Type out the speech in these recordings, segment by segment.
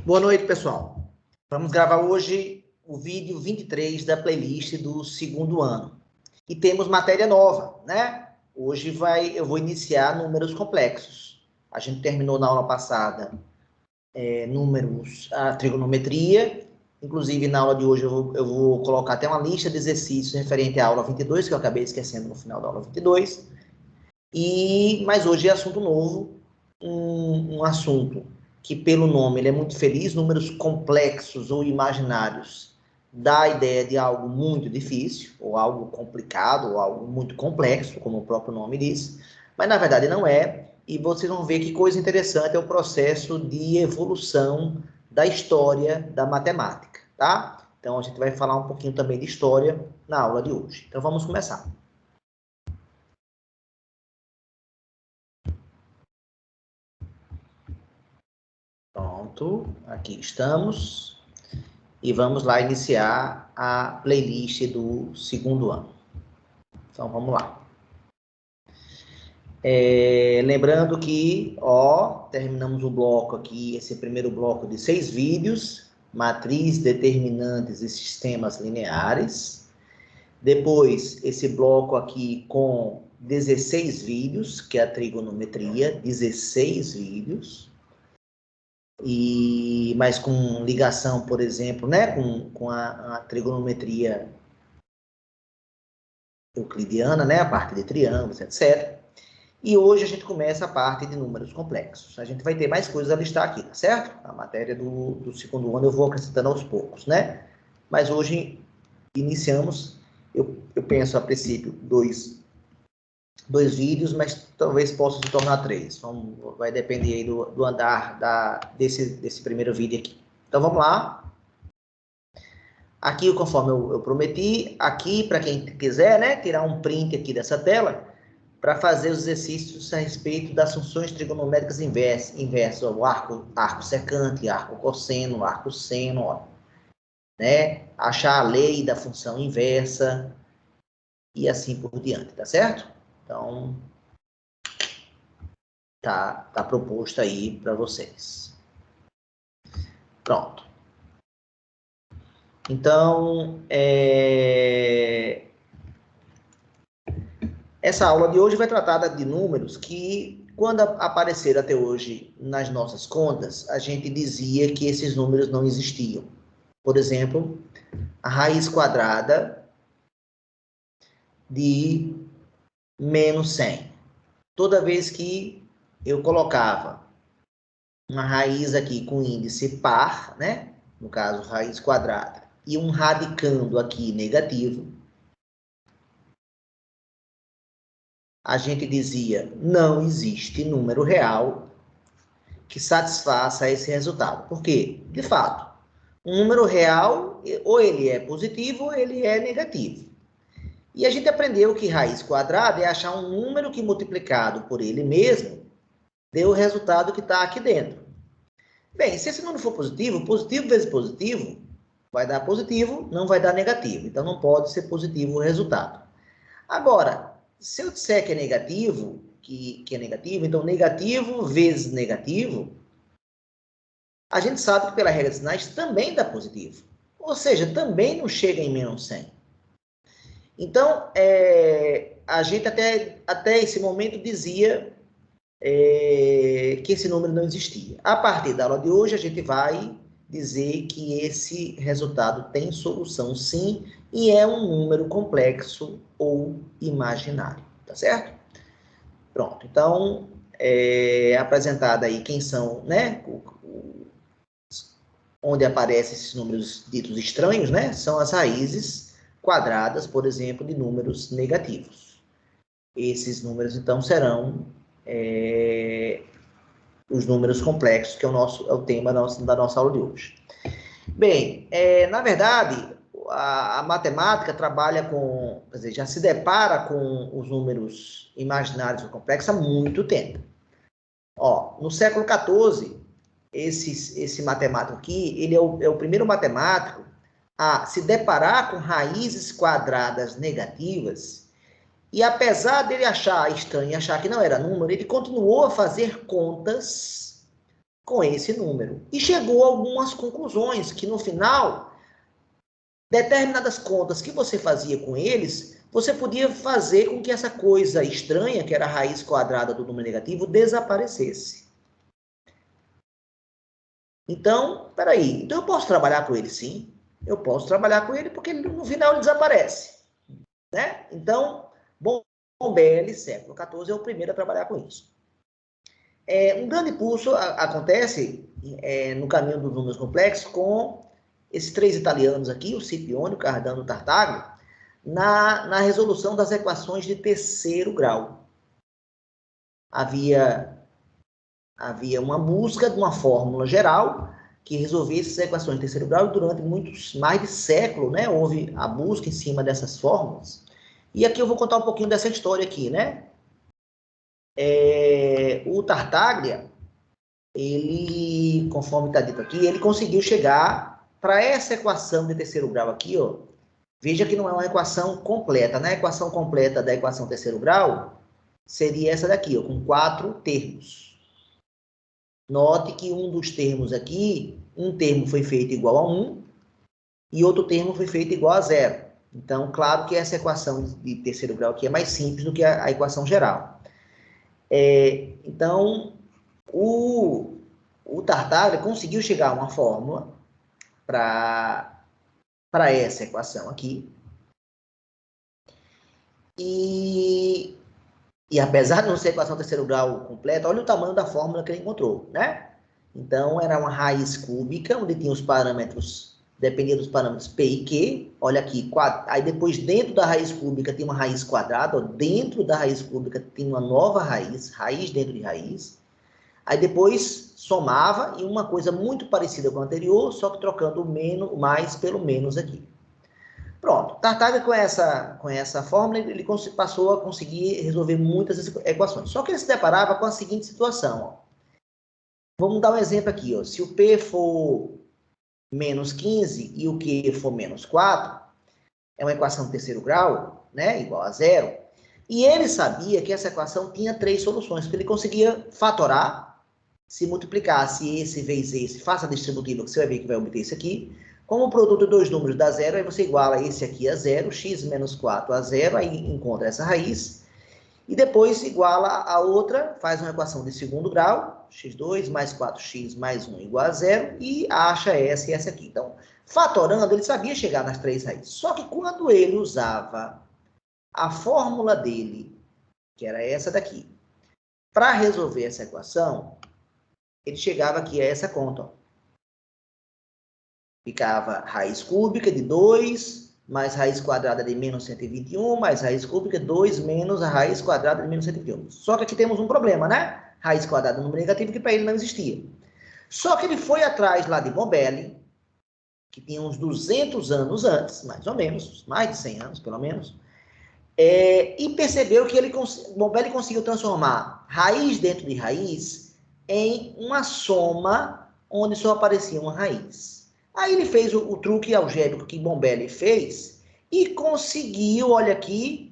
Boa noite, pessoal. Vamos gravar hoje o vídeo 23 da playlist do segundo ano. E temos matéria nova, né? Hoje eu vou iniciar números complexos. A gente terminou na aula passada a trigonometria. Inclusive, na aula de hoje, eu vou colocar até uma lista de exercícios referente à aula 22, que eu acabei esquecendo no final da aula 22. Mas hoje é assunto novo, um assunto que, pelo nome, ele é muito feliz, números complexos ou imaginários, dá a ideia de algo muito difícil, ou algo complicado, ou algo muito complexo, como o próprio nome diz, mas na verdade não é, e vocês vão ver que coisa interessante é o processo de evolução da história da matemática, tá? Então a gente vai falar um pouquinho também de história na aula de hoje. Então vamos começar. Pronto, aqui estamos. E vamos lá iniciar a playlist do segundo ano. Então, vamos lá. Lembrando que, terminamos o bloco aqui, esse primeiro bloco de 6 vídeos, matriz, determinantes e sistemas lineares. Depois, esse bloco aqui com 16 vídeos, que é a trigonometria, 16 vídeos. Mas com ligação, por exemplo, né, com a trigonometria euclidiana, né, a parte de triângulos, etc. E hoje a gente começa a parte de números complexos. A gente vai ter mais coisas a listar aqui, tá certo? A matéria do segundo ano eu vou acrescentando aos poucos, né? Mas hoje iniciamos, eu penso a princípio, dois vídeos, mas talvez possa se tornar 3. Vai depender aí do andar desse primeiro vídeo aqui. Então, vamos lá. Aqui, conforme eu prometi, aqui, para quem quiser, né, tirar um print aqui dessa tela, para fazer os exercícios a respeito das funções trigonométricas inversas, o arco secante, arco cosseno, arco seno, ó, né? Achar a lei da função inversa e assim por diante, tá certo? Então, tá proposto aí para vocês. Pronto. Então, essa aula de hoje vai tratar de números que, quando apareceram até hoje nas nossas contas, a gente dizia que esses números não existiam. Por exemplo, a raiz quadrada de menos 100. Toda vez que eu colocava uma raiz aqui com índice par, né? No caso, raiz quadrada, e um radicando aqui negativo, a gente dizia, não existe número real que satisfaça esse resultado. Por quê? De fato, um número real, ou ele é positivo, ou ele é negativo. E a gente aprendeu que raiz quadrada é achar um número que, multiplicado por ele mesmo, dê o resultado que está aqui dentro. Bem, se esse número for positivo, positivo vezes positivo vai dar positivo, não vai dar negativo. Então, não pode ser positivo o resultado. Agora, se eu disser que é negativo, então negativo vezes negativo, a gente sabe que pela regra de sinais também dá positivo. Ou seja, também não chega em menos 100. Então, a gente até esse momento dizia que esse número não existia. A partir da aula de hoje, a gente vai dizer que esse resultado tem solução sim, e é um número complexo ou imaginário, tá certo? Pronto, então, apresentada aí quem são, né, onde aparecem esses números ditos estranhos, né, são as raízes quadradas, por exemplo, de números negativos. Esses números, então, serão os números complexos, que é o tema da nossa aula de hoje. Bem, na verdade, a matemática trabalha com, quer dizer, já se depara com os números imaginários ou complexos há muito tempo. No século XIV, esse matemático aqui, ele é o primeiro matemático a se deparar com raízes quadradas negativas, e apesar dele achar estranho e achar que não era número, ele continuou a fazer contas com esse número. E chegou a algumas conclusões que, no final, determinadas contas que você fazia com eles, você podia fazer com que essa coisa estranha, que era a raiz quadrada do número negativo, desaparecesse. Então, peraí, então eu posso trabalhar com ele, sim. Eu posso trabalhar com ele porque no final ele desaparece, né? Então, Bombelli, século XIV, é o primeiro a trabalhar com isso. Um grande impulso acontece no caminho dos números complexos com esses três italianos aqui, o Scipione, o Cardano e o Tartaglia, na resolução das equações de terceiro grau. Havia uma busca de uma fórmula geral que resolvesse essas equações de terceiro grau, e durante mais de século, né, houve a busca em cima dessas fórmulas. E aqui eu vou contar um pouquinho dessa história aqui, né? O Tartaglia, ele, conforme está dito aqui, ele conseguiu chegar para essa equação de terceiro grau aqui, ó. Veja que não é uma equação completa, né? A equação completa da equação terceiro grau seria essa daqui, ó, com 4 termos. Note que um dos termos aqui, um termo foi feito igual a 1 e outro termo foi feito igual a 0. Então, claro que essa equação de terceiro grau aqui é mais simples do que a equação geral. Então, o Tartaglia conseguiu chegar a uma fórmula para essa equação aqui. E apesar de não ser equação terceiro grau completa, olha o tamanho da fórmula que ele encontrou, né? Então, era uma raiz cúbica, onde tinha os parâmetros, dependia dos parâmetros P e Q. Olha aqui, aí depois, dentro da raiz cúbica, tem uma raiz quadrada. Ó, dentro da raiz cúbica, tem uma nova raiz dentro de raiz. Aí depois, somava, e uma coisa muito parecida com a anterior, só que trocando o mais pelo menos aqui. Pronto, Tartaglia com essa fórmula, ele passou a conseguir resolver muitas equações. Só que ele se deparava com a seguinte situação, ó. Vamos dar um exemplo aqui, ó. Se o P for menos 15 e o Q for menos 4, é uma equação de terceiro grau, né, igual a 0. E ele sabia que essa equação tinha 3 soluções, porque ele conseguia fatorar, se multiplicasse esse vezes esse, faça a distributiva, que você vai ver que vai obter isso aqui. Como o produto de dois números dá 0, aí você iguala esse aqui a 0, x menos 4 a 0, aí encontra essa raiz. E depois iguala a outra, faz uma equação de segundo grau, x2 mais 4x mais 1 igual a 0, e acha essa e essa aqui. Então, fatorando, ele sabia chegar nas 3 raízes. Só que quando ele usava a fórmula dele, que era essa daqui, para resolver essa equação, ele chegava aqui a essa conta, ó. Ficava raiz cúbica de 2, mais raiz quadrada de menos 121, mais raiz cúbica 2 menos a raiz quadrada de menos 121. Só que aqui temos um problema, né? Raiz quadrada do número negativo, que para ele não existia. Só que ele foi atrás lá de Bombelli, que tinha uns 200 anos antes, mais ou menos, mais de 100 anos, pelo menos, e percebeu que Bombelli conseguiu transformar raiz dentro de raiz em uma soma onde só aparecia uma raiz. Aí ele fez o truque algébrico que Bombelli fez e conseguiu, olha aqui,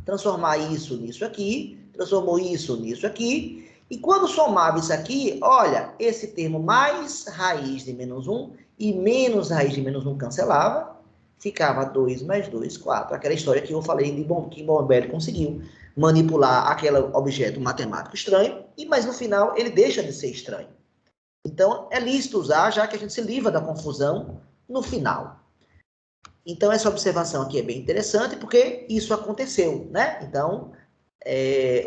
transformar isso nisso aqui, transformou isso nisso aqui, e quando somava isso aqui, olha, esse termo mais raiz de menos 1 e menos raiz de menos 1 cancelava, ficava 2 mais 2, 4. Aquela história que eu falei que Bombelli conseguiu manipular aquele objeto matemático estranho, mas no final ele deixa de ser estranho. Então, é lícito usar, já que a gente se livra da confusão no final. Então, essa observação aqui é bem interessante, porque isso aconteceu, né? Então,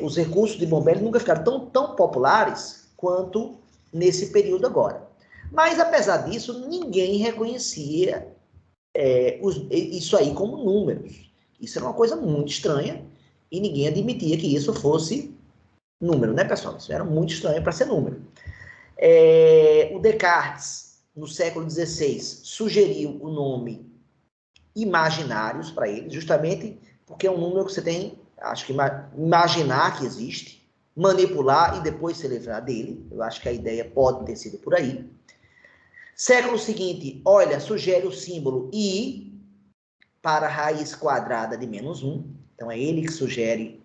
os recursos de Bombelli nunca ficaram tão populares quanto nesse período agora. Mas, apesar disso, ninguém reconhecia isso aí como números. Isso era uma coisa muito estranha, e ninguém admitia que isso fosse número, né, pessoal? Isso era muito estranho para ser número. O Descartes, no século XVI, sugeriu o nome imaginários para ele, justamente porque é um número que você tem, acho que imaginar que existe, manipular e depois se livrar dele. Eu acho que a ideia pode ter sido por aí. Século seguinte, olha, sugere o símbolo I para a raiz quadrada de menos 1. Então, é ele que sugere,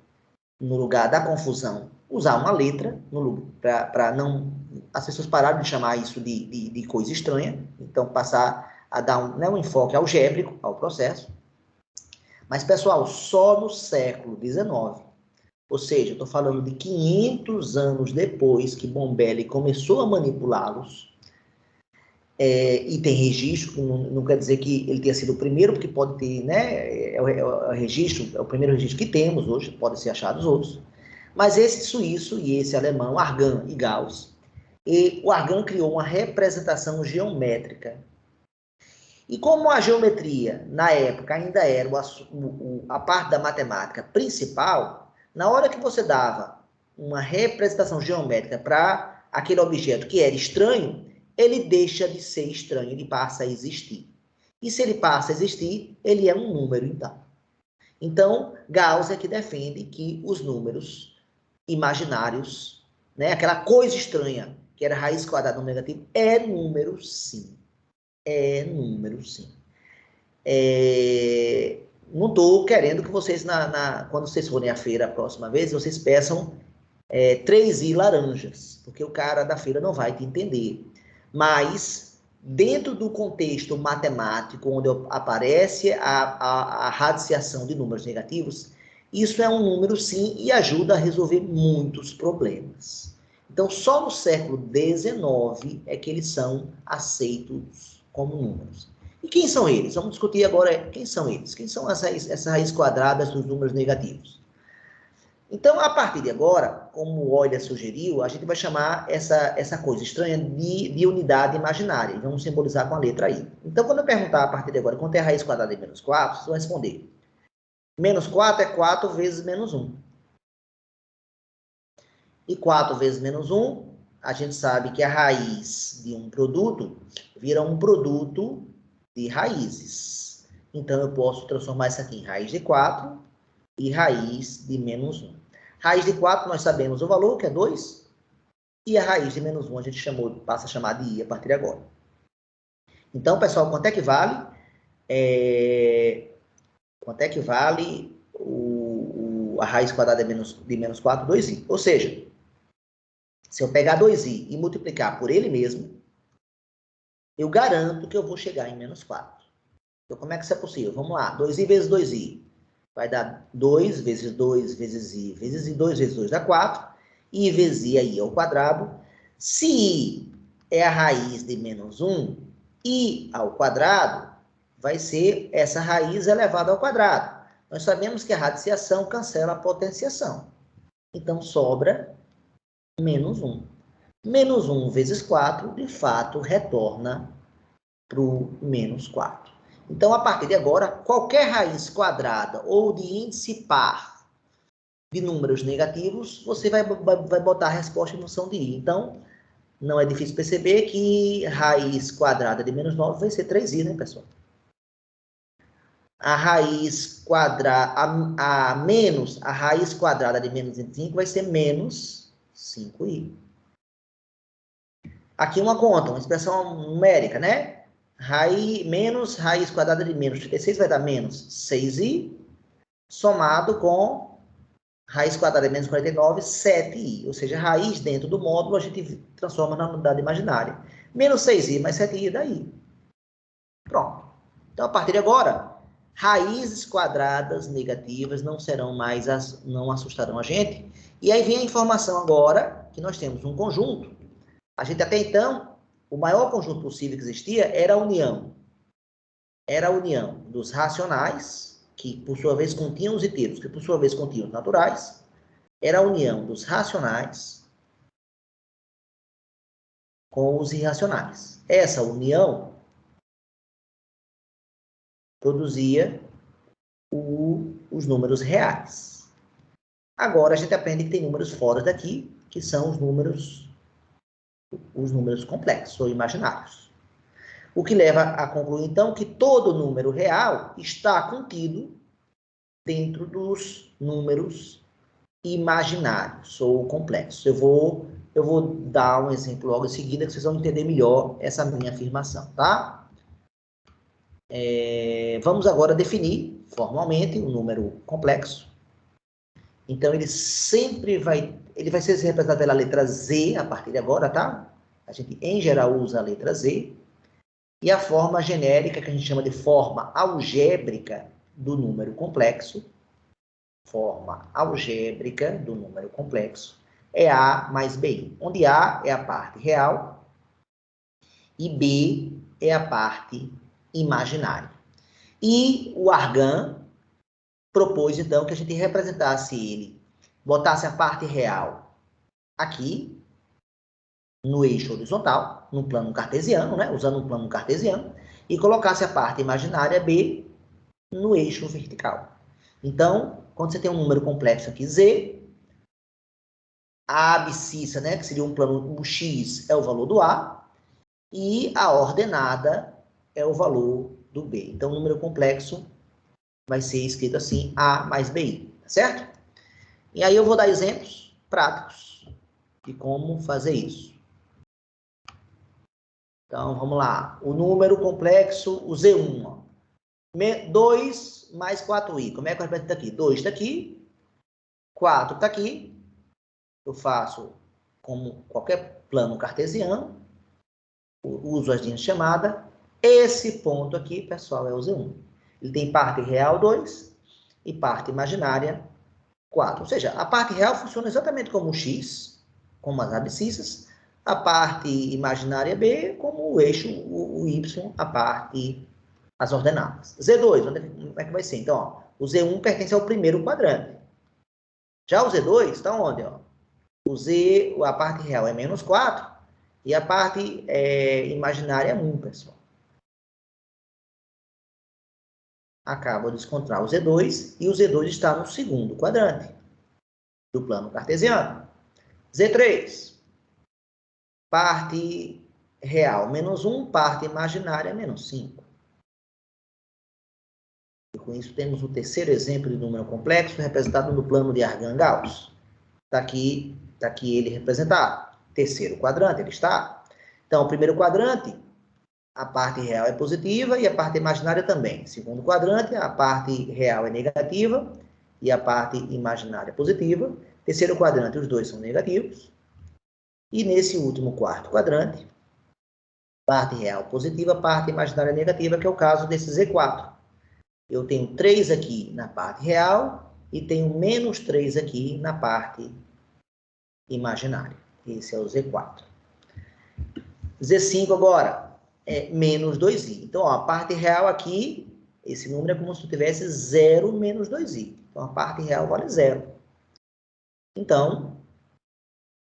no lugar da confusão, usar uma letra para não as pessoas pararam de chamar isso de coisa estranha, então passar a dar um enfoque algébrico ao processo. Mas, pessoal, só no século XIX, ou seja, eu estou falando de 500 anos depois que Bombelli começou a manipulá-los, e tem registro, não quer dizer que ele tenha sido o primeiro, porque pode ter, né, é o primeiro registro que temos hoje, podem ser achados outros, mas esse suíço e esse alemão, Argand e Gauss, e o Argand criou uma representação geométrica. E como a geometria, na época, ainda era a parte da matemática principal, na hora que você dava uma representação geométrica para aquele objeto que era estranho, ele deixa de ser estranho, ele passa a existir. E se ele passa a existir, ele é um número, então. Então, Gauss é que defende que os números imaginários, né, aquela coisa estranha, que era raiz quadrada no negativo, é número, sim. É número, sim. Não estou querendo que vocês, quando vocês forem à feira a próxima vez, vocês peçam 3i laranjas, porque o cara da feira não vai te entender. Mas, dentro do contexto matemático, onde aparece a radiciação de números negativos, isso é um número, sim, e ajuda a resolver muitos problemas. Então, só no século XIX é que eles são aceitos como números. E quem são eles? Vamos discutir agora quem são eles. Quem são essas raízes quadradas dos números negativos? Então, a partir de agora, como o Euler sugeriu, a gente vai chamar essa coisa estranha de unidade imaginária. E vamos simbolizar com a letra I. Então, quando eu perguntar a partir de agora quanto é a raiz quadrada de menos 4, vocês vão responder. Menos 4 é 4 vezes menos 1. E 4 vezes menos 1, a gente sabe que a raiz de um produto vira um produto de raízes. Então, eu posso transformar isso aqui em raiz de 4 e raiz de menos 1. Raiz de 4, nós sabemos o valor, que é 2. E a raiz de menos 1 a gente passa a chamar de I a partir de agora. Então, pessoal, quanto é que vale? Quanto é que vale a raiz quadrada de menos 4? 2i. Ou seja, se eu pegar 2i e multiplicar por ele mesmo, eu garanto que eu vou chegar em menos 4. Então, como é que isso é possível? Vamos lá. 2i vezes 2i. Vai dar 2 vezes 2 vezes i vezes i. 2 vezes 2 dá 4. I vezes i é i ao quadrado. Se i é a raiz de menos 1, i ao quadrado vai ser essa raiz elevada ao quadrado. Nós sabemos que a radiciação cancela a potenciação. Então, sobra menos 1. Menos 1 vezes 4, de fato, retorna para o menos 4. Então, a partir de agora, qualquer raiz quadrada ou de índice par de números negativos, você vai botar a resposta em função de i. Então, não é difícil perceber que raiz quadrada de menos 9 vai ser 3i, né, pessoal? A raiz quadrada, a raiz quadrada de menos 25 vai ser menos 5i. Aqui uma conta, uma expressão numérica, né? Menos raiz quadrada de menos 36 vai dar menos 6i, somado com raiz quadrada de menos 49, 7i. Ou seja, raiz dentro do módulo a gente transforma na unidade imaginária. Menos 6i mais 7i daí. Pronto. Então, a partir de agora, raízes quadradas negativas não assustarão a gente. E aí vem a informação agora que nós temos um conjunto. A gente até então, o maior conjunto possível que existia era a união. Era a união dos racionais, que por sua vez continham os inteiros, que por sua vez continham os naturais. Era a união dos racionais com os irracionais. Essa união produzia os números reais. Agora a gente aprende que tem números fora daqui, que são os números complexos ou imaginários. O que leva a concluir, então, que todo número real está contido dentro dos números imaginários ou complexos. Eu vou dar um exemplo logo em seguida, que vocês vão entender melhor essa minha afirmação, tá? Vamos agora definir formalmente um número complexo. Então, ele vai ser representado pela letra Z a partir de agora, tá? gente, em geral, usa a letra Z. E a forma genérica, que a gente chama de forma algébrica do número complexo, é A mais BI, onde A é a parte real e B é a parte imaginária. E o Argan propôs, então, que a gente representasse ele, botasse a parte real aqui, no eixo horizontal, no plano cartesiano, né? Usando o plano cartesiano, e colocasse a parte imaginária B no eixo vertical. Então, quando você tem um número complexo aqui, Z, a abscissa, né, que seria um plano, o X é o valor do A, e a ordenada é o valor do B. Então, o número complexo vai ser escrito assim, A mais BI, tá certo? E aí eu vou dar exemplos práticos de como fazer isso. Então, vamos lá. O número complexo, o Z1, ó. 2 mais 4i. Como é que eu represento aqui? 2 está aqui, 4 está aqui. Eu faço como qualquer plano cartesiano, uso as linhas de chamada. Esse ponto aqui, pessoal, é o Z1. Ele tem parte real 2 e parte imaginária 4. Ou seja, a parte real funciona exatamente como o X, como as abscissas, a parte imaginária B, como o eixo, o Y, a parte, as ordenadas. Z2, como é que vai ser? Então, ó, o Z1 pertence ao primeiro quadrante. Já o Z2 está onde? Ó? O Z, a parte real é menos 4 e a parte imaginária é 1, pessoal. Acabo de encontrar o Z2 e o Z2 está no segundo quadrante do plano cartesiano. Z3, parte real menos 1, parte imaginária menos 5. E com isso temos o terceiro exemplo de número complexo representado no plano de Argan-Gauss. Está aqui ele representado. Terceiro quadrante, ele está. Então, o primeiro quadrante, a parte real é positiva e a parte imaginária também. Segundo quadrante, a parte real é negativa e a parte imaginária é positiva. Terceiro quadrante, os dois são negativos. E nesse último quarto quadrante, parte real positiva, parte imaginária negativa, que é o caso desse Z4. Eu tenho 3 aqui na parte real e tenho menos 3 aqui na parte imaginária. Esse é o Z4. Z5 agora é menos 2i. Então, ó, a parte real aqui, esse número é como se eu tivesse 0 menos 2i. Então, a parte real vale 0. Então,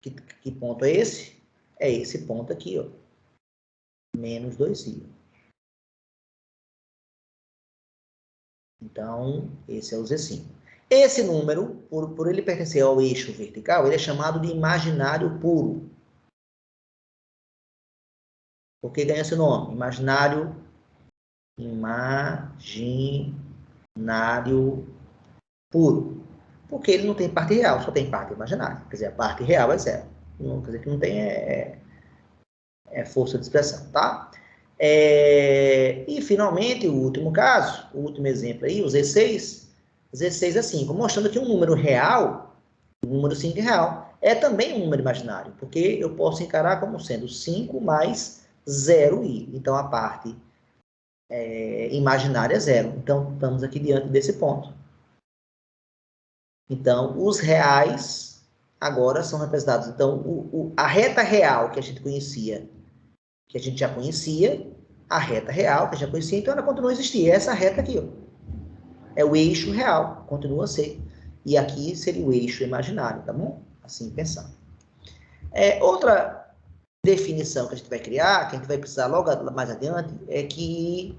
que ponto é esse? É esse ponto aqui, ó. Menos 2i. Então, esse é o Z5. Esse número, por ele pertencer ao eixo vertical, ele é chamado de imaginário puro. Por que ganha esse nome? Imaginário puro. Porque ele não tem parte real, só tem parte imaginária. Quer dizer, a parte real é 0. Não, quer dizer que não tem força de expressão, tá? E, finalmente, o último caso, o último exemplo aí, o Z6. Z6 é 5, mostrando que um número real, o número 5 é real, é também um número imaginário, porque eu posso encarar como sendo 5 mais 0i. Então, a parte imaginária é 0. Então, estamos aqui diante desse ponto. Então, os reais agora são representados. Então, a reta real que a gente conhecia, que a gente já conhecia, a reta real que a gente já conhecia, então ela continua a existir. Essa reta aqui, ó, é o eixo real, continua a ser. E aqui seria o eixo imaginário, tá bom? Assim pensando. Outra definição que a gente vai criar, que a gente vai precisar logo mais adiante, é que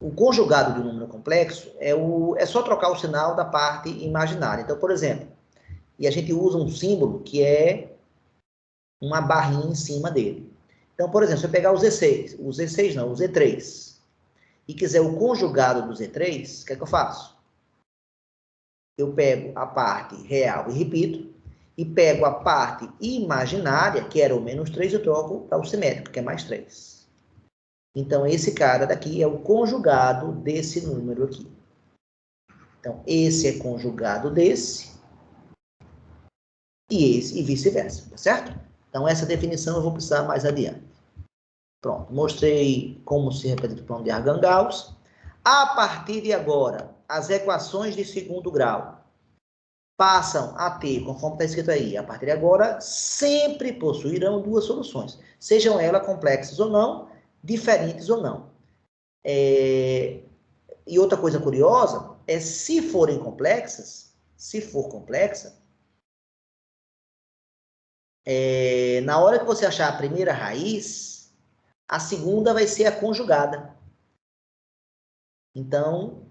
o conjugado de um número complexo é só trocar o sinal da parte imaginária. Então, por exemplo, e a gente usa um símbolo que é uma barrinha em cima dele. Então, por exemplo, se eu pegar o Z3, e quiser o conjugado do Z3, o que é que eu faço? Eu pego a parte real e repito, e pego a parte imaginária, que era o menos 3, eu troco para o simétrico, que é mais 3. Então, esse cara daqui é o conjugado desse número aqui. Então, esse é conjugado desse, e esse, e vice-versa, tá certo? Então, essa definição eu vou precisar mais adiante. Pronto, mostrei como se representa o plano de Argand-Gauss. A partir de agora, as equações de segundo grau passam a ter, conforme está escrito aí, a partir de agora, sempre possuirão duas soluções, sejam elas complexas ou não, diferentes ou não. E outra coisa curiosa é, se forem complexas, se for complexa, na hora que você achar a primeira raiz, a segunda vai ser a conjugada. Então,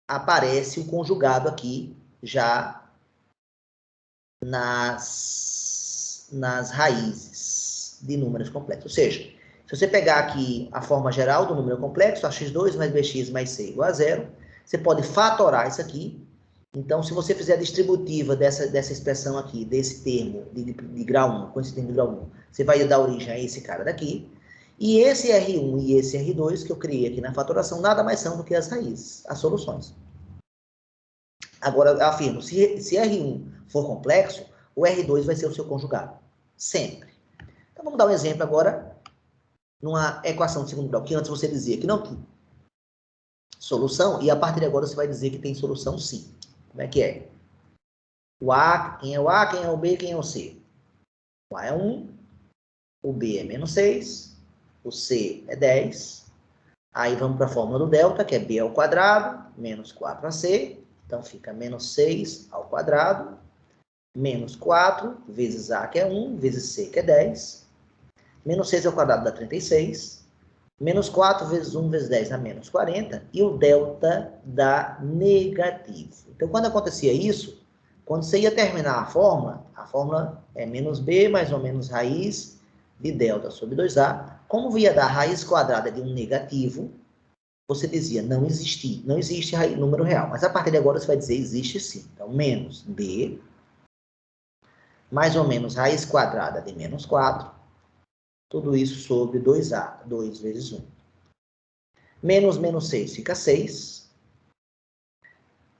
aparece o conjugado aqui, já nas raízes de números complexos. Ou seja, se você pegar aqui a forma geral do número complexo, ax2 mais bx mais c igual a 0, você pode fatorar isso aqui. Então, se você fizer a distributiva dessa expressão aqui, desse termo de grau 1, com esse termo de grau 1, você vai dar origem a esse cara daqui. E esse R1 e esse R2 que eu criei aqui na fatoração, nada mais são do que as raízes, as soluções. Agora, eu afirmo, se R1 for complexo, o R2 vai ser o seu conjugado. Sempre. Então, vamos dar um exemplo agora, numa equação de segundo grau, que antes você dizia que não tinha solução, e a partir de agora você vai dizer que tem solução sim. Como é que é? O A, quem é o A, quem é o B, quem é o C? O A é 1, o B é menos 6, o C é 10. Aí vamos para a fórmula do delta, que é B ao quadrado, menos 4AC. Então, fica menos 6 ao quadrado, menos 4, vezes A, que é 1, vezes C, que é 10. Menos 6 ao quadrado dá 36. Menos 4 vezes 1 vezes 10 dá menos 40. E o delta dá negativo. Então, quando acontecia isso, quando você ia terminar a fórmula é menos B mais ou menos raiz de delta sobre 2A. Como ia dar raiz quadrada de um negativo, você dizia, não existe número real. Mas a partir de agora você vai dizer, existe sim. Então, menos B, mais ou menos raiz quadrada de menos 4, tudo isso sobre 2A, 2 vezes 1. Menos 6 fica 6,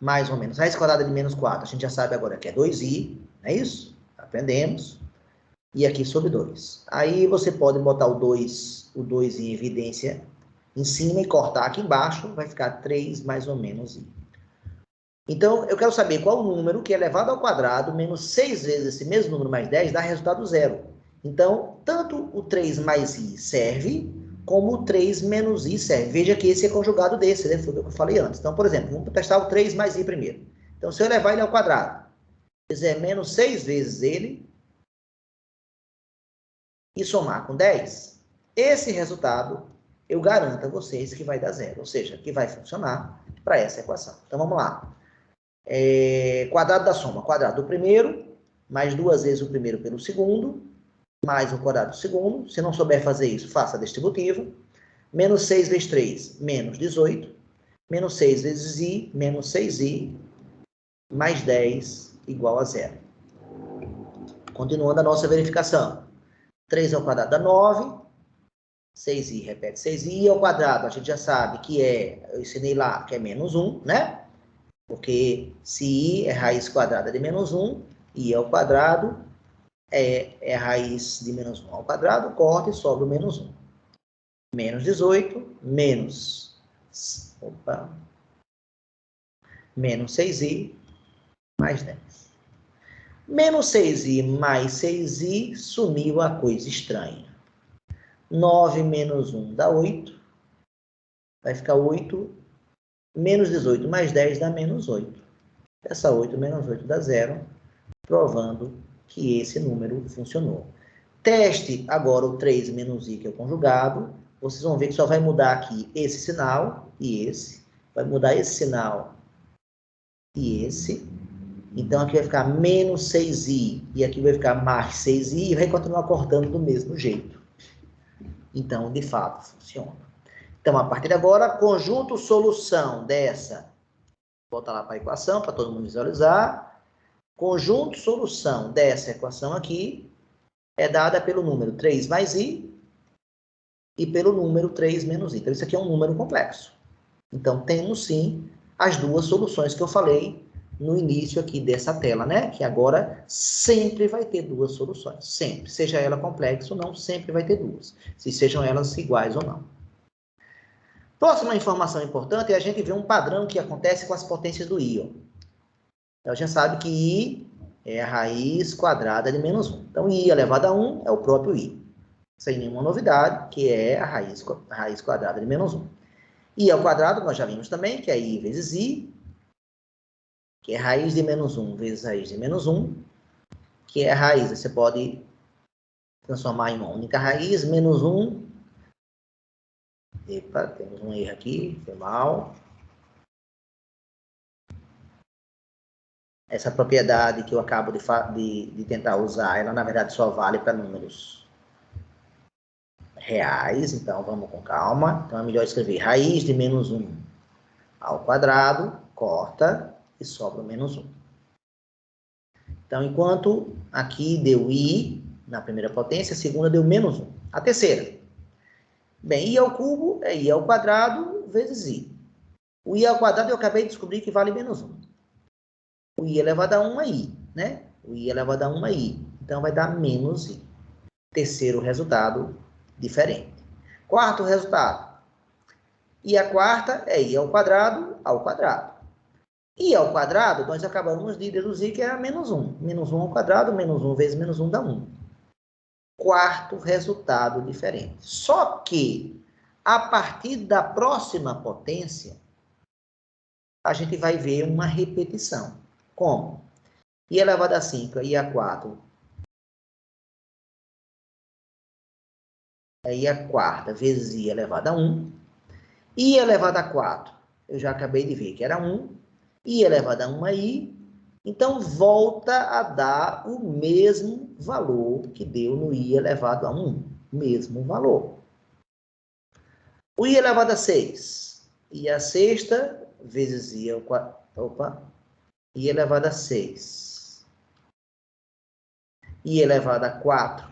mais ou menos raiz quadrada de menos 4, a gente já sabe agora que é 2i, não é isso? Aprendemos. E aqui sobre 2. Aí você pode botar o 2 em evidência em cima e cortar aqui embaixo, vai ficar 3 mais ou menos i. Então, eu quero saber qual o número que é elevado ao quadrado, menos 6 vezes esse mesmo número mais 10, dá resultado zero. Então, tanto o 3 mais i serve, como o 3 menos i serve. Veja que esse é conjugado desse, né? Foi o que eu falei antes. Então, por exemplo, vamos testar o 3 mais i primeiro. Então, se eu elevar ele ao quadrado, fizer menos 6 vezes ele, e somar com 10, esse resultado eu garanto a vocês que vai dar zero, ou seja, que vai funcionar para essa equação. Então, vamos lá. Quadrado da soma, quadrado do primeiro, mais 2 vezes o primeiro pelo segundo, mais o quadrado do segundo. Se não souber fazer isso, faça a distributiva. Menos 6 vezes 3, menos 18. Menos 6 vezes i, menos 6i, mais 10, igual a zero. Continuando a nossa verificação. 3 ao quadrado dá 9. 6i repete 6i ao quadrado, a gente já sabe que eu ensinei lá, que é menos 1, né? Porque se i é raiz quadrada de menos 1, i ao quadrado é raiz de menos 1 ao quadrado, corta e sobra o menos 1. Menos 18, menos 6i, mais 10. Menos 6i mais 6i, sumiu a coisa estranha. 9 menos 1 dá 8. Vai ficar 8. Menos 18 mais 10 dá menos 8. Essa 8 menos 8 dá 0, provando que esse número funcionou. Teste agora o 3 menos i, que é o conjugado. Vocês vão ver que só vai mudar aqui esse sinal e esse. Vai mudar esse sinal e esse. Então, aqui vai ficar menos 6i e aqui vai ficar mais 6i e vai continuar cortando do mesmo jeito. Então, de fato, funciona. Então, a partir de agora, conjunto solução dessa. Volta lá para a equação, para todo mundo visualizar. Conjunto solução dessa equação aqui é dada pelo número 3 mais i e pelo número 3 menos i. Então, isso aqui é um número complexo. Então, temos sim as duas soluções que eu falei no início aqui dessa tela, né? Que agora sempre vai ter duas soluções. Sempre. Seja ela complexa ou não, sempre vai ter duas. Se sejam elas iguais ou não. Próxima informação importante é a gente ver um padrão que acontece com as potências do íon. Então, a gente sabe que I é a raiz quadrada de menos 1. Então, I elevado a 1 é o próprio I. Sem nenhuma novidade, que é a raiz quadrada de menos 1. I ao quadrado, nós já vimos também, que é I vezes I, que é raiz de menos 1 vezes raiz de menos 1, que é a raiz. Você pode transformar em uma única raiz, menos 1. Epa, temos um erro aqui, foi mal. Essa propriedade que eu acabo de tentar usar, ela na verdade só vale para números reais, então vamos com calma. Então é melhor escrever raiz de menos 1 ao quadrado, corta e sobra o menos 1. Então, enquanto aqui deu I na primeira potência, a segunda deu menos 1. A terceira. Bem, I ao cubo é I ao quadrado vezes I. O I ao quadrado eu acabei de descobrir que vale menos 1. O I elevado a 1 é I, né? O I elevado a 1 é I. Então, vai dar menos I. Terceiro resultado, diferente. Quarto resultado. I a quarta é I ao quadrado. I ao quadrado, nós acabamos de deduzir que era menos 1. Menos 1 ao quadrado, menos 1 vezes menos 1 dá 1. Quarto resultado diferente. Só que, a partir da próxima potência, a gente vai ver uma repetição. Como? I elevado a 5 é I a 4. É I a quarta vezes I elevado a 1. I elevado a 4, eu já acabei de ver que era 1. I elevado a 1 é I. Então, volta a dar o mesmo valor que deu no I elevado a 1. Mesmo valor. O I elevado a 6. I a sexta vezes I ao quadrado. Opa. I elevado a 6. I elevado a 4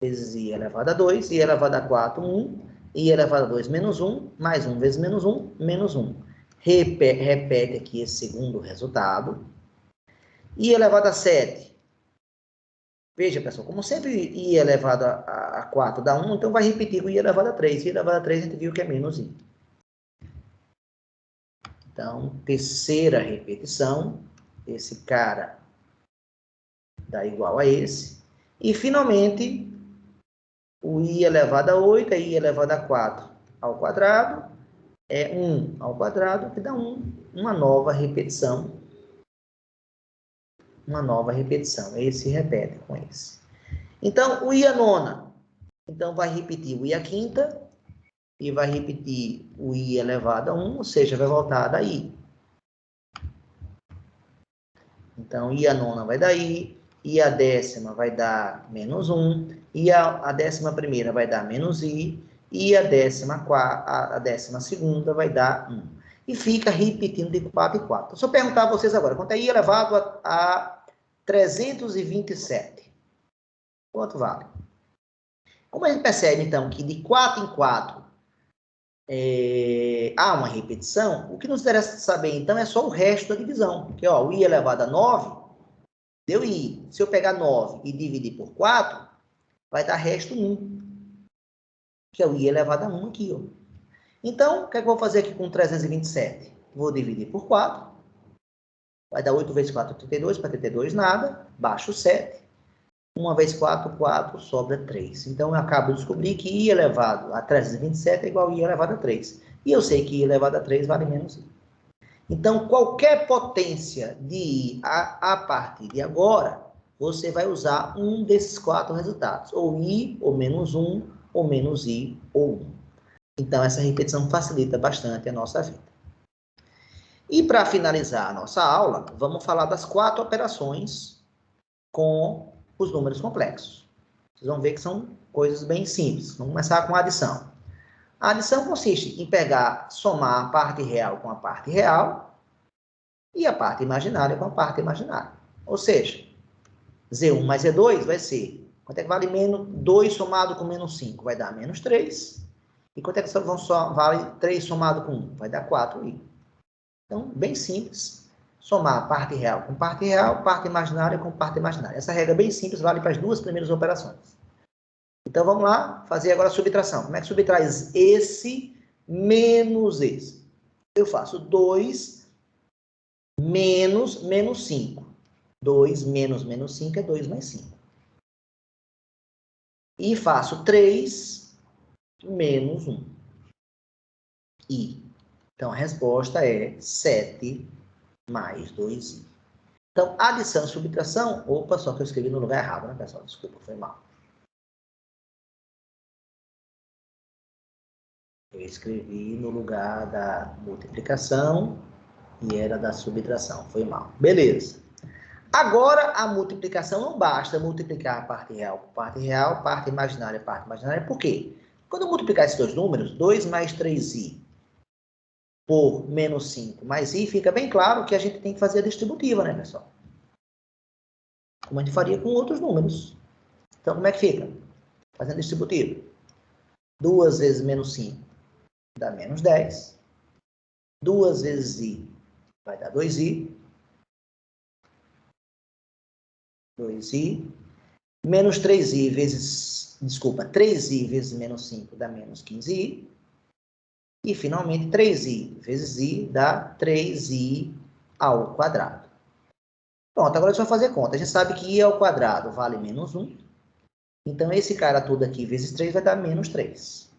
vezes I elevado a 2. I elevado a 4, 1. I elevado a 2 menos 1. Mais 1 vezes menos 1, menos 1. Repete aqui esse segundo resultado. I elevado a 7. Veja, pessoal, como sempre I elevado a 4 dá 1, então vai repetir com I elevado a 3. I elevado a 3 a gente viu que é menos I. Então, terceira repetição. Esse cara dá igual a esse. E, finalmente, o I elevado a 8 é I elevado a 4 ao quadrado. É 1 ao quadrado, que dá 1. Uma nova repetição. Uma nova repetição. Esse repete com esse. Então, o I a nona. Então, vai repetir o I a quinta. E vai repetir o I elevado a 1. Ou seja, vai voltar daí. Então, I a nona vai dar I. I a décima vai dar menos 1. I a décima primeira vai dar menos I. E a décima segunda vai dar 1. E fica repetindo de 4 em 4. Então, se eu perguntar a vocês agora, quanto é I elevado a 327? Quanto vale? Como a gente percebe, então, que de 4 em 4 há uma repetição, o que nos interessa saber, então, é só o resto da divisão. Porque, ó, o I elevado a 9, deu I. Se eu pegar 9 e dividir por 4, vai dar resto 1. Que é o I elevado a 1 aqui, ó. Então, o que é que eu vou fazer aqui com 327? Vou dividir por 4. Vai dar 8 vezes 4, 32. Para 32, nada. Baixo 7. 1 vezes 4, 4. Sobra 3. Então, eu acabo de descobrir que I elevado a 327 é igual a I elevado a 3. E eu sei que I elevado a 3 vale menos I. Então, qualquer potência de I a partir de agora, você vai usar um desses 4 resultados. Ou I, ou menos 1, ou menos I, ou 1. Então, essa repetição facilita bastante a nossa vida. E para finalizar a nossa aula, vamos falar das 4 operações com os números complexos. Vocês vão ver que são coisas bem simples. Vamos começar com a adição. A adição consiste em somar a parte real com a parte real e a parte imaginária com a parte imaginária. Ou seja, Z1 mais Z2 vai ser, quanto é que vale menos 2 somado com menos 5? Vai dar menos 3. E quanto é que vale 3 somado com 1? Vai dar 4i. Então, bem simples. Somar parte real com parte real, parte imaginária com parte imaginária. Essa regra bem simples vale para as duas primeiras operações. Então, vamos lá fazer agora a subtração. Como é que subtraz esse menos esse? Eu faço 2 menos 5. 2 menos 5 é 2 mais 5. E faço 3 menos 1. Então, a resposta é 7 mais 2i. Então, adição e subtração... Opa, só que eu escrevi no lugar errado, né, pessoal? Desculpa, foi mal. Eu escrevi no lugar da multiplicação e era da subtração. Foi mal. Beleza. Agora, a multiplicação não basta multiplicar a parte real por parte real, parte imaginária. Por quê? Quando eu multiplicar esses dois números, 2 mais 3i por menos 5 mais i, fica bem claro que a gente tem que fazer a distributiva, né, pessoal? Como a gente faria com outros números. Então, como é que fica? Fazendo distributiva. 2 vezes menos 5 dá menos 10. 2 vezes i vai dar 2i. 2i. Menos 3i vezes... Desculpa, 3i vezes menos 5 dá menos 15i. E, finalmente, 3i vezes i dá 3i ao quadrado. Pronto, agora é só fazer conta. A gente sabe que i ao quadrado vale menos 1. Então, esse cara todo aqui vezes 3 vai dar menos 3.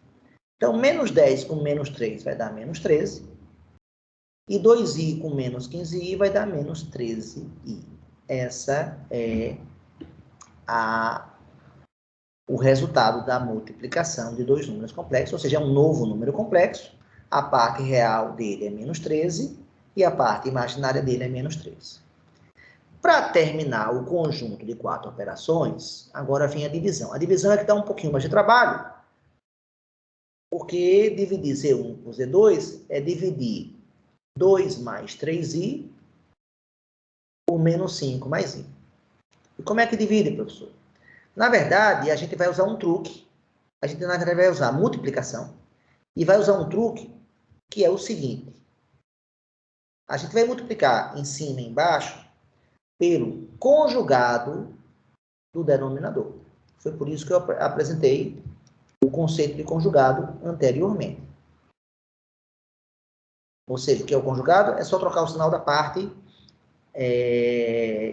Então, menos 10 com menos 3 vai dar menos 13. E 2i com menos 15i vai dar menos 13i. Essa é o resultado da multiplicação de dois números complexos, ou seja, é um novo número complexo. A parte real dele é menos 13 e a parte imaginária dele é menos 13. Para terminar o conjunto de 4 operações, agora vem a divisão. A divisão é que dá um pouquinho mais de trabalho, porque dividir Z1 por Z2 é dividir 2 mais 3i por menos 5 mais i. E como é que divide, professor? Na verdade, a gente vai usar um truque. A gente, na verdade, vai usar multiplicação e vai usar um truque que é o seguinte. A gente vai multiplicar em cima e embaixo pelo conjugado do denominador. Foi por isso que eu apresentei o conceito de conjugado anteriormente. Ou seja, o que é o conjugado? É só trocar o sinal da parte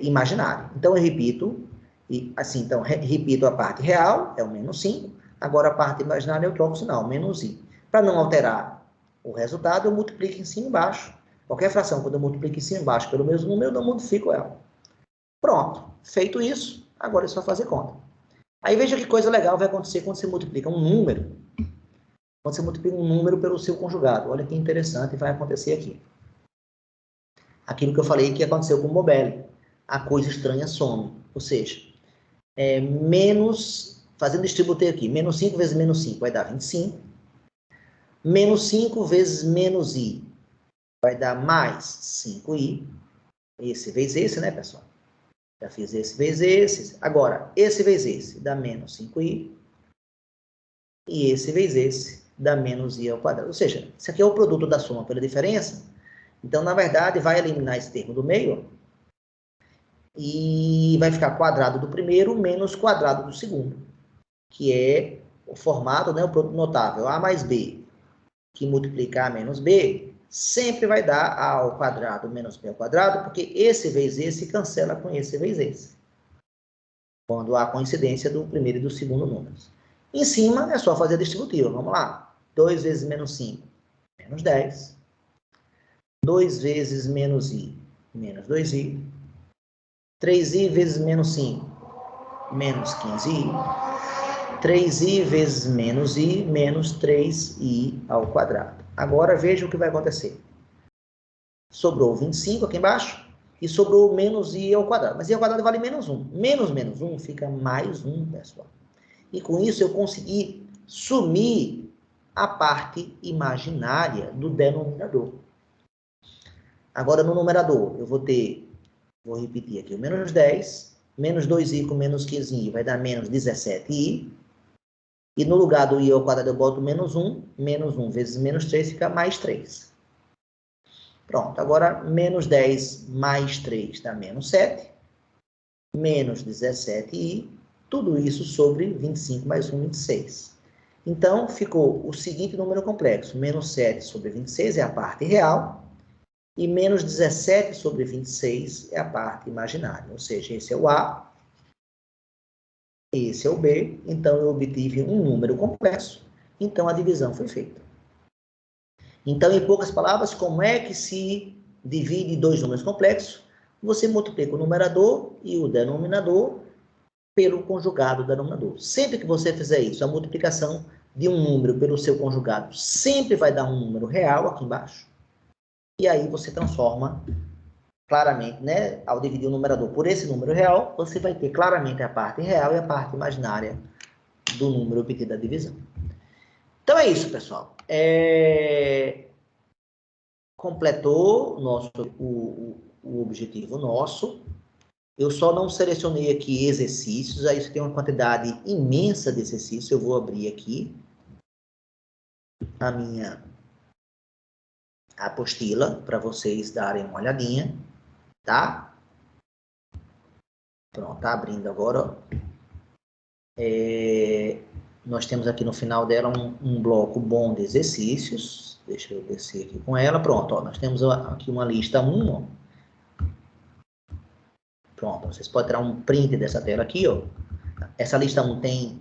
imaginária. Então, eu repito, então, repito a parte real, é o menos 5. Agora, a parte imaginária, eu troco o sinal, menos i. Para não alterar o resultado, eu multiplico em cima e embaixo. Qualquer fração, quando eu multiplico em cima e embaixo pelo mesmo número, eu não modifico ela. Pronto. Feito isso, agora é só fazer conta. Aí veja que coisa legal vai acontecer quando você multiplica um número. Quando você multiplica um número pelo seu conjugado. Olha que interessante vai acontecer aqui. Aquilo que eu falei que aconteceu com o Mobile. A coisa estranha some. Ou seja, fazendo distribuir aqui, menos 5 vezes menos 5 vai dar 25. Menos 5 vezes menos i vai dar mais 5i. Esse vezes esse, né, pessoal? Já fiz esse vezes esse. Agora, esse vezes esse dá menos 5i. E esse vezes esse dá menos i ao quadrado. Ou seja, isso aqui é o produto da soma pela diferença. Então, na verdade, vai eliminar esse termo do meio. E vai ficar quadrado do primeiro menos quadrado do segundo. Que é o formato, né, o produto notável. A mais b, que multiplica a menos b, sempre vai dar a ao quadrado menos b ao quadrado, porque esse vezes esse cancela com esse vezes esse. Quando há coincidência do primeiro e do segundo números. Em cima é só fazer a distributiva. Vamos lá. 2 vezes menos 5, menos 10. 2 vezes menos i, menos 2i. 3i vezes menos 5, menos 15i. 3i vezes menos i, menos 3i ao quadrado. Agora veja o que vai acontecer. Sobrou 25 aqui embaixo e sobrou menos i ao quadrado. Mas i ao quadrado vale menos 1. Menos 1 fica mais 1, pessoal. E com isso eu consegui sumir a parte imaginária do denominador. Agora no numerador eu vou repetir aqui, o menos 10, menos 2i com menos 15i vai dar menos 17i. E no lugar do i ao quadrado eu boto menos 1 vezes menos 3 fica mais 3. Pronto, agora menos 10 mais 3 dá menos 7, menos 17i, tudo isso sobre 25 mais 1, 26. Então, ficou o seguinte número complexo, menos 7 sobre 26 é a parte real, e menos 17 sobre 26 é a parte imaginária, ou seja, esse é o A, esse é o B, então eu obtive um número complexo, então a divisão foi feita. Então, em poucas palavras, como é que se divide dois números complexos? Você multiplica o numerador e o denominador pelo conjugado do denominador. Sempre que você fizer isso, a multiplicação de um número pelo seu conjugado sempre vai dar um número real aqui embaixo. E aí você transforma claramente, né? Ao dividir o numerador por esse número real, você vai ter claramente a parte real e a parte imaginária do número obtido da divisão. Então é isso, pessoal. Completou o objetivo nosso. Eu só não selecionei aqui exercícios, aí você tem uma quantidade imensa de exercícios. Eu vou abrir aqui a minha apostila para vocês darem uma olhadinha, tá? Pronto, tá abrindo agora. Nós temos aqui no final dela um bloco bom de exercícios. Deixa eu descer aqui com ela. Pronto, ó, nós temos aqui uma lista 1, ó. Pronto, vocês podem tirar um print dessa tela aqui, ó. Essa lista 1 tem,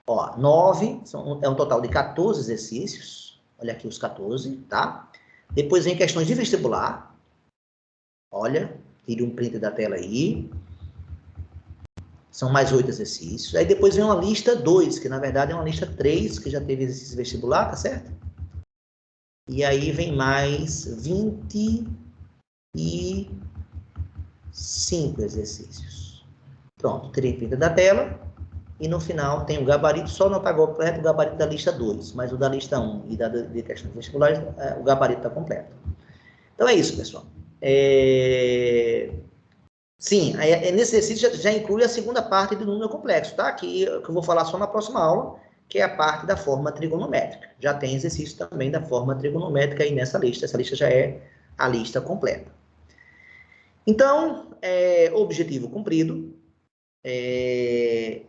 ó, 9, é um total de 14 exercícios. Olha aqui os 14, tá? Depois vem questões de vestibular. Olha, tire um print da tela aí. São mais 8 exercícios. Aí depois vem uma lista 2, que na verdade é uma lista 3, que já teve exercício vestibular, tá certo? E aí vem mais 25 exercícios. Pronto, tirei print da tela. E no final tem o gabarito, só não está completo o gabarito da lista 2, mas o da lista 1 e da de questões vestibulares, o gabarito está completo. Então é isso, pessoal. Sim, nesse exercício já inclui a segunda parte do número complexo, tá? Que eu vou falar só na próxima aula, que é a parte da forma trigonométrica. Já tem exercício também da forma trigonométrica aí nessa lista. Essa lista já é a lista completa. Então, objetivo cumprido.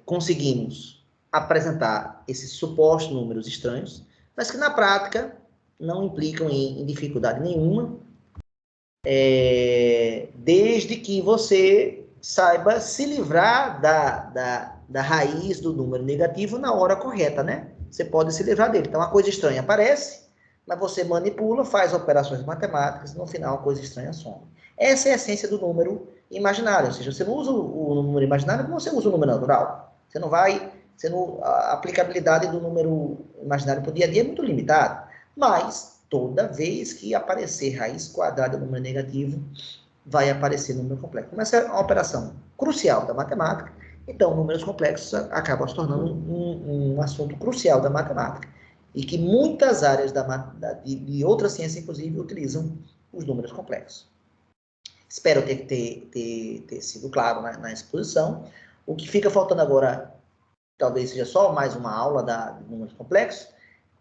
Conseguimos apresentar esses supostos números estranhos, mas que na prática não implicam em dificuldade nenhuma, desde que você saiba se livrar da raiz do número negativo na hora correta, né? Você pode se livrar dele. Então, uma coisa estranha aparece, mas você manipula, faz operações matemáticas, e no final a coisa estranha some. Essa é a essência do número imaginário, ou seja, você não usa o número imaginário como você usa o número natural. A aplicabilidade do número imaginário para o dia a dia é muito limitada, mas toda vez que aparecer raiz quadrada do número negativo, vai aparecer número complexo. Mas essa é uma operação crucial da matemática, então números complexos acabam se tornando um assunto crucial da matemática, e que muitas áreas de outras ciências, inclusive, utilizam os números complexos. Espero ter sido claro na exposição. O que fica faltando agora, talvez seja só mais uma aula de números complexos,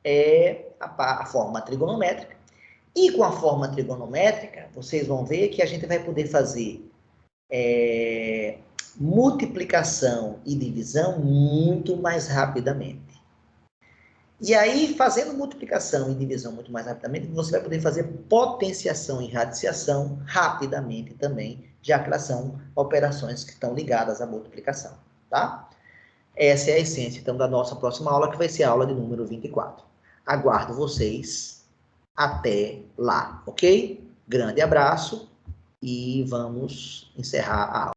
é a forma trigonométrica. E com a forma trigonométrica, vocês vão ver que a gente vai poder fazer multiplicação e divisão muito mais rapidamente. E aí, fazendo multiplicação e divisão muito mais rapidamente, você vai poder fazer potenciação e radiciação rapidamente também, já que elas são operações que estão ligadas à multiplicação, tá? Essa é a essência, então, da nossa próxima aula, que vai ser a aula de número 24. Aguardo vocês até lá, ok? Grande abraço e vamos encerrar a aula.